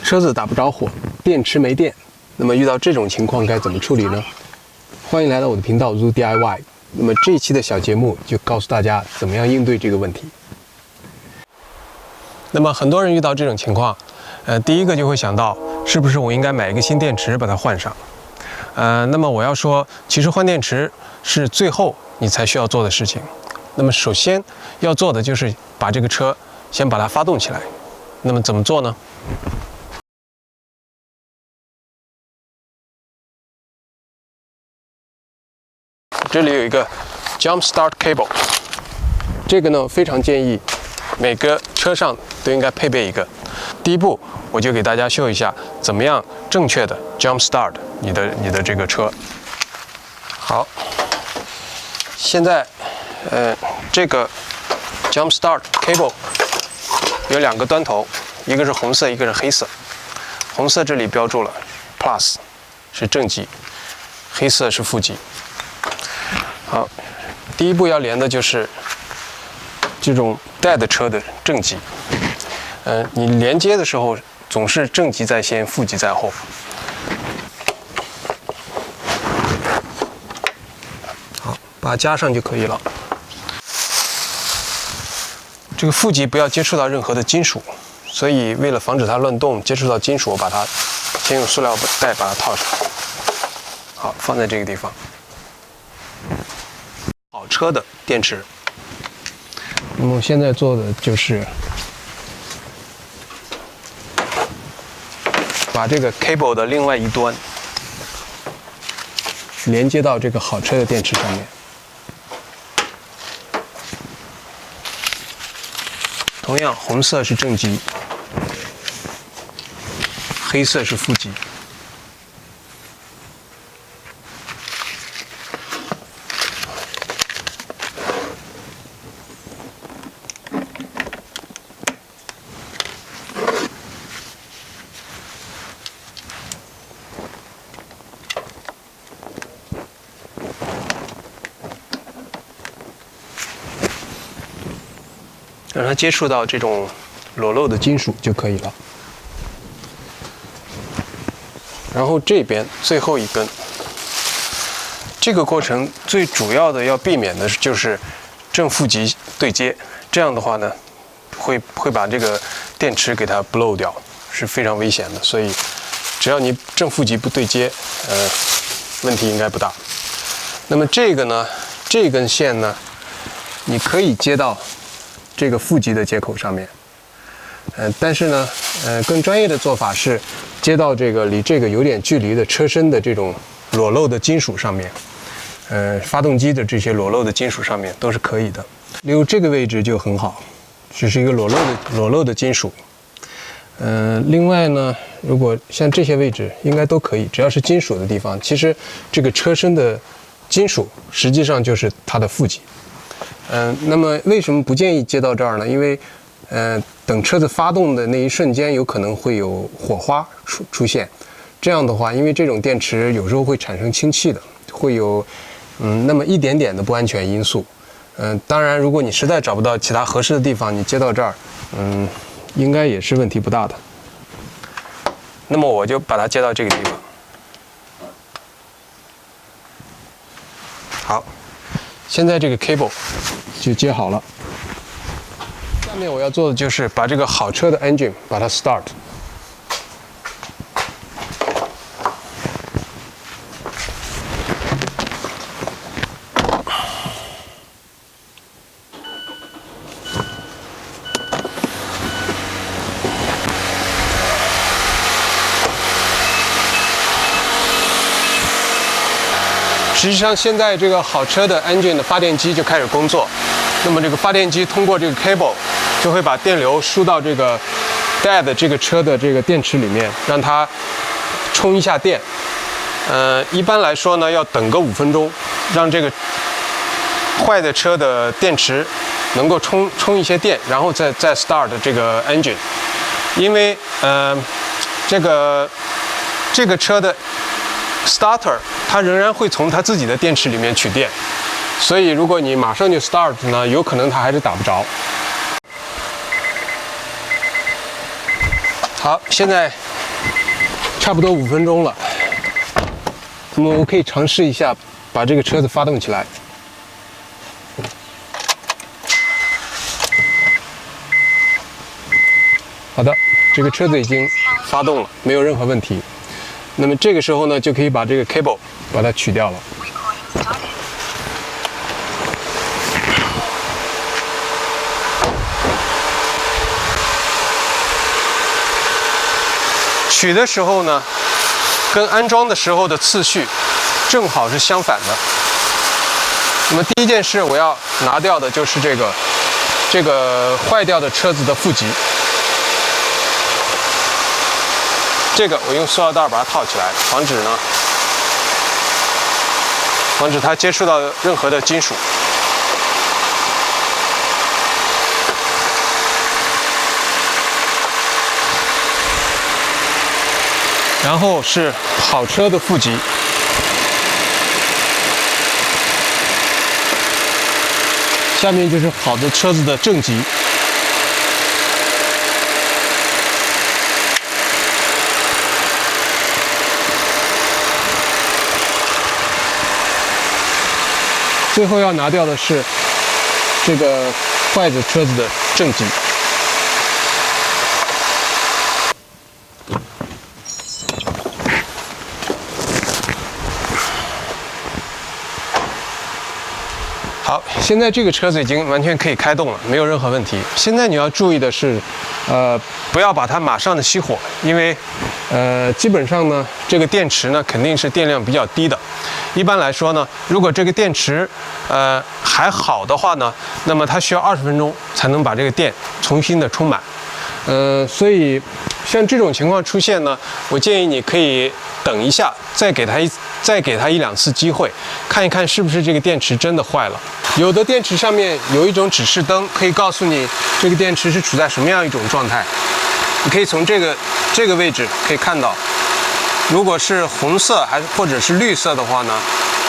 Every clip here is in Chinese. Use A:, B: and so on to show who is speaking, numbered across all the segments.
A: 车子打不着火，电池没电，那么遇到这种情况该怎么处理呢？欢迎来到我的频道 Zoo DIY。那么这一期的小节目就告诉大家怎么样应对这个问题。那么很多人遇到这种情况，第一个就会想到，是不是我应该买一个新电池把它换上？那么我要说，其实换电池是最后你才需要做的事情。那么首先要做的就是把这个车先把它发动起来。那么怎么做呢？这里有一个 Jump Start Cable， 这个呢非常建议每个车上都应该配备一个。第一步，我就给大家秀一下怎么样正确的 Jump Start 你的这个车。好，现在这个 Jump Start Cable 有两个端头，一个是红色，一个是黑色。红色这里标注了 Plus 是正极，黑色是负极。好，第一步要连的就是这种带的车的正极。你连接的时候总是正极在先，负极在后。好，把它加上就可以了。这个负极不要接触到任何的金属，所以为了防止它乱动，接触到金属，我把它先用塑料袋把它套上。好，放在这个地方。好车的电池。那么我现在做的就是把这个 cable 的另外一端连接到这个好车的电池上面。同样，红色是正极，黑色是负极。让它接触到这种裸露的金属就可以了。然后这边最后一根，这个过程最主要的要避免的就是正负极对接，这样的话呢，会把这个电池给它 blow 掉，是非常危险的。所以只要你正负极不对接，问题应该不大。那么这个呢，这根线呢，你可以接到这个负极的接口上面，但是呢，更专业的做法是接到这个离这个有点距离的车身的这种裸露的金属上面，发动机的这些裸露的金属上面都是可以的。例如这个位置就很好，只是一个裸露的金属。另外呢，如果像这些位置应该都可以，只要是金属的地方，其实这个车身的金属实际上就是它的负极。那么为什么不建议接到这儿呢？因为，等车子发动的那一瞬间，有可能会有火花出现。这样的话，因为这种电池有时候会产生氢气的，会有那么一点点的不安全因素。当然，如果你实在找不到其他合适的地方，你接到这儿，应该也是问题不大的。那么我就把它接到这个地方。好。现在这个 cable 就接好了。下面我要做的就是把这个好车的 engine 把它 start。实际上，现在这个好车的 engine 的发电机就开始工作。那么这个发电机通过这个 cable 就会把电流输到这个带的这个车的这个电池里面，让它充一下电。一般来说呢，要等个5分钟，让这个坏的车的电池能够充一些电，然后再 start 这个 engine。因为这个车的 starter 它仍然会从它自己的电池里面取电，所以如果你马上就 start 呢，有可能它还是打不着。好，现在差不多5分钟了。那么我可以尝试一下把这个车子发动起来。好的，这个车子已经发动了，没有任何问题。那么这个时候呢，就可以把这个 cable 把它取掉了。取的时候呢，跟安装的时候的次序正好是相反的。那么第一件事我要拿掉的就是这个坏掉的车子的负极。这个我用塑料袋把它套起来，防止它接触到任何的金属。然后是好车的负极，下面就是好的车子的正极。最后要拿掉的是这个坏的车子的正极。好，现在这个车子已经完全可以开动了，没有任何问题。现在你要注意的是，不要把它马上的熄火，因为基本上呢，这个电池呢肯定是电量比较低的。一般来说呢，如果这个电池还好的话呢，那么它需要20分钟才能把这个电重新的充满。所以像这种情况出现呢，我建议你可以等一下，再给它1-2次机会，看一看是不是这个电池真的坏了。有的电池上面有一种指示灯，可以告诉你这个电池是处在什么样一种状态。你可以从这个位置可以看到，如果是红色或者是绿色的话呢，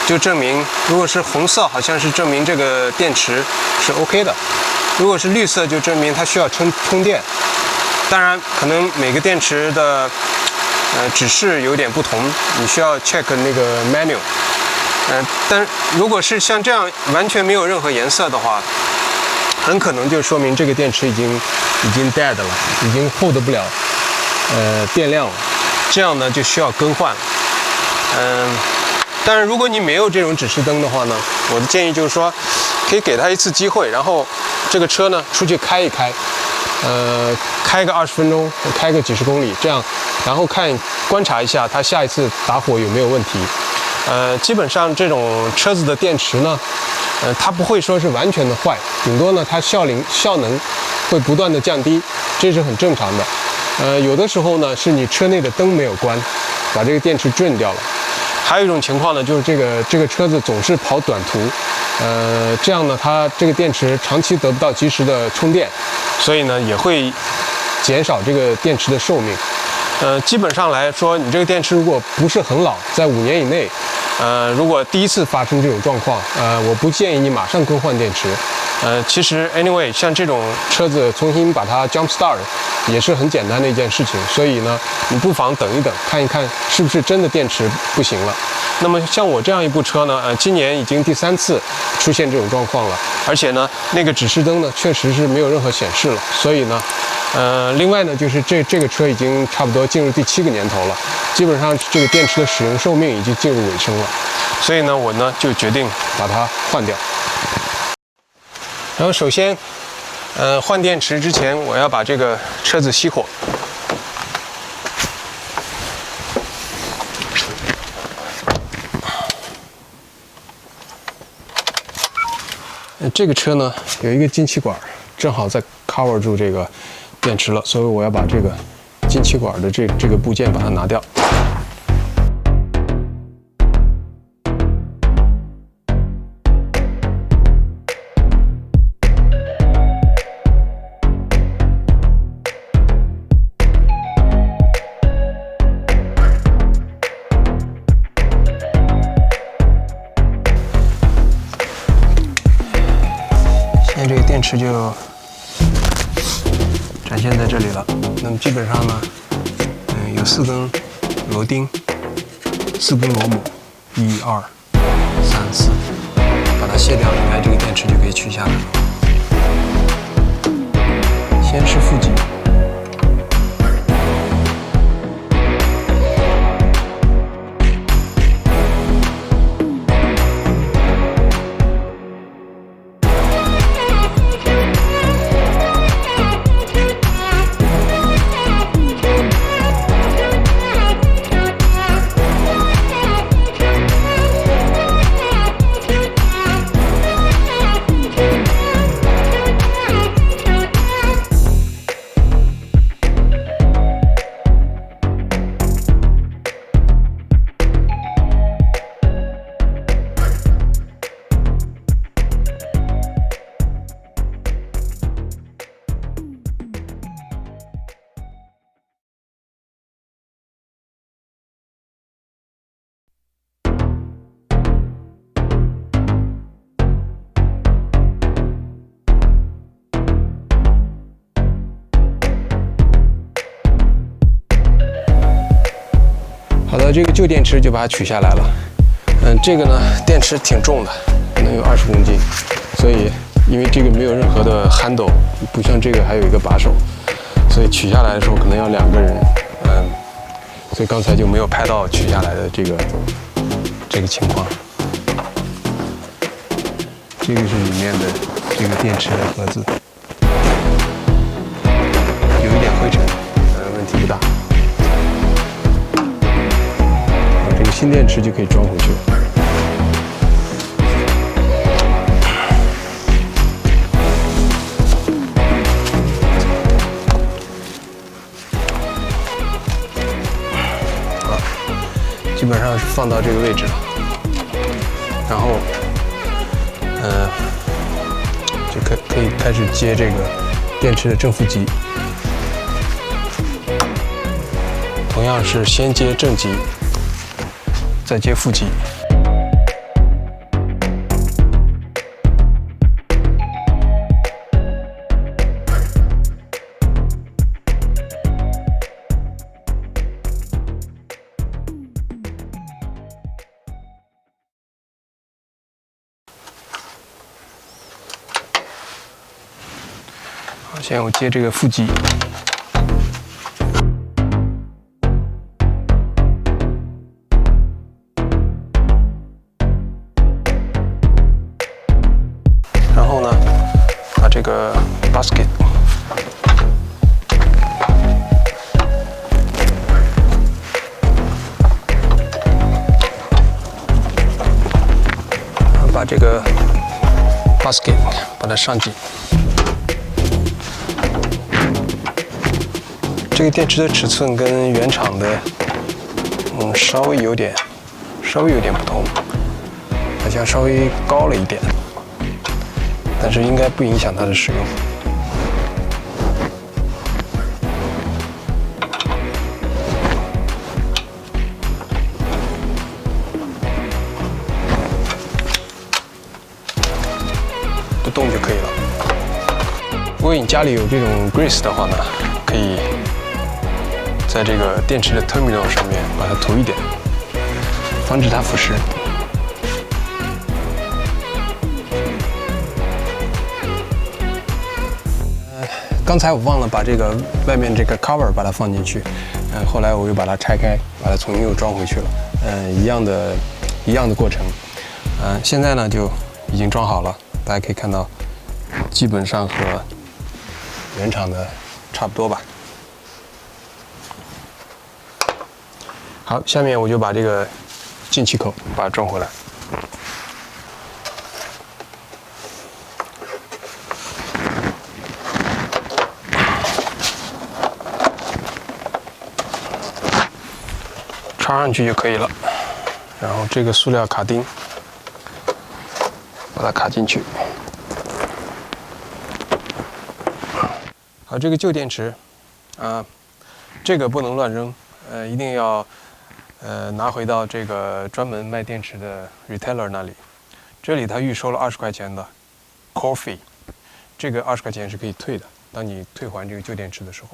A: 就证明如果是红色，好像是证明这个电池是 OK 的；如果是绿色，就证明它需要充电。当然，可能每个电池的指示有点不同，你需要 check 那个 manual。但如果是像这样完全没有任何颜色的话，很可能就说明这个电池已经 dead 了，已经 hold 不了电量了。这样呢就需要更换了。但是如果你没有这种指示灯的话呢，我的建议就是说，可以给它1次机会，然后这个车呢出去开一开，开个20分钟，开个几十公里这样，然后观察一下它下一次打火有没有问题。基本上这种车子的电池呢，它不会说是完全的坏，顶多呢它效能会不断的降低，这是很正常的。有的时候呢是你车内的灯没有关，把这个电池drain掉了。还有一种情况呢，就是这个车子总是跑短途，这样呢它这个电池长期得不到及时的充电，所以呢也会减少这个电池的寿命。基本上来说，你这个电池如果不是很老，在5年以内，如果第一次发生这种状况，我不建议你马上更换电池。其实 anyway， 像这种车子重新把它 jump start 也是很简单的一件事情，所以呢，你不妨等一等，看一看是不是真的电池不行了。那么像我这样一部车呢，今年已经第3次出现这种状况了，而且呢，那个指示灯呢确实是没有任何显示了，所以呢，另外呢，就是这个车已经差不多进入第7个年头了，基本上这个电池的使用寿命已经进入尾声了，所以呢，我呢就决定把它换掉。然后首先，换电池之前，我要把这个车子熄火。这个车呢有一个进气管，正好在 cover 住这个电池了，所以我要把这个进气管的这个部件把它拿掉。这个电池就展现在这里了。那么基本上呢，有4根螺钉，4根螺母，1、2、3、4，把它卸掉，应该这个电池就可以取下来了。先是负极。好的，这个旧电池就把它取下来了。这个呢，电池挺重的，能有20公斤，所以因为这个没有任何的 handle， 不像这个还有一个把手，所以取下来的时候可能要2个人。所以刚才就没有拍到取下来的这个情况。这个是里面的这个电池的盒子，有一点灰尘，问题不大。这个新电池就可以装回去了。好，基本上是放到这个位置了。然后，就可以开始接这个电池的正负极。同样是先接正极。再接负极。好，现在我接这个负极。这个 basket， 把这个 basket 把它上紧。这个电池的尺寸跟原厂的，稍微有点不同，好像稍微高了一点。但是应该不影响它的使用。不动就可以了。如果你家里有这种 grease 的话呢，可以在这个电池的 terminal 上面把它涂一点，防止它腐蚀。刚才我忘了把这个外面这个 cover 把它放进去，后来我又把它拆开，把它重新又装回去了，一样的过程，现在呢就已经装好了，大家可以看到，基本上和原厂的差不多吧。好，下面我就把这个进气口把它装回来。插上去就可以了，然后这个塑料卡钉把它卡进去。好，这个旧电池，这个不能乱扔，一定要拿回到这个专门卖电池的 retailer 那里。这里他预收了20块钱的 core fee， 这个20块钱是可以退的。当你退还这个旧电池的时候，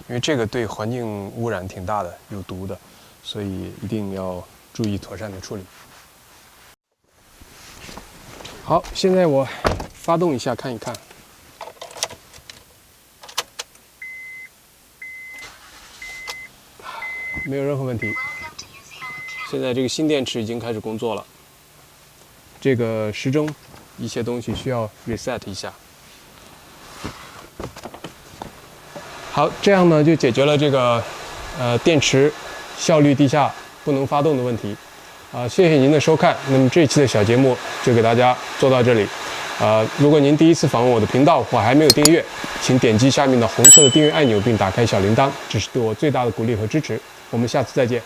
A: 因为这个对环境污染挺大的，有毒的，所以一定要注意妥善的处理。好，现在我发动一下看一看。没有任何问题。现在这个新电池已经开始工作了。这个时钟一些东西需要 reset 一下。好，这样呢就解决了这个电池效率低下不能发动的问题。谢谢您的收看。那么这一期的小节目就给大家做到这里。如果您第一次访问我的频道或还没有订阅，请点击下面的红色的订阅按钮并打开小铃铛，这是对我最大的鼓励和支持。我们下次再见。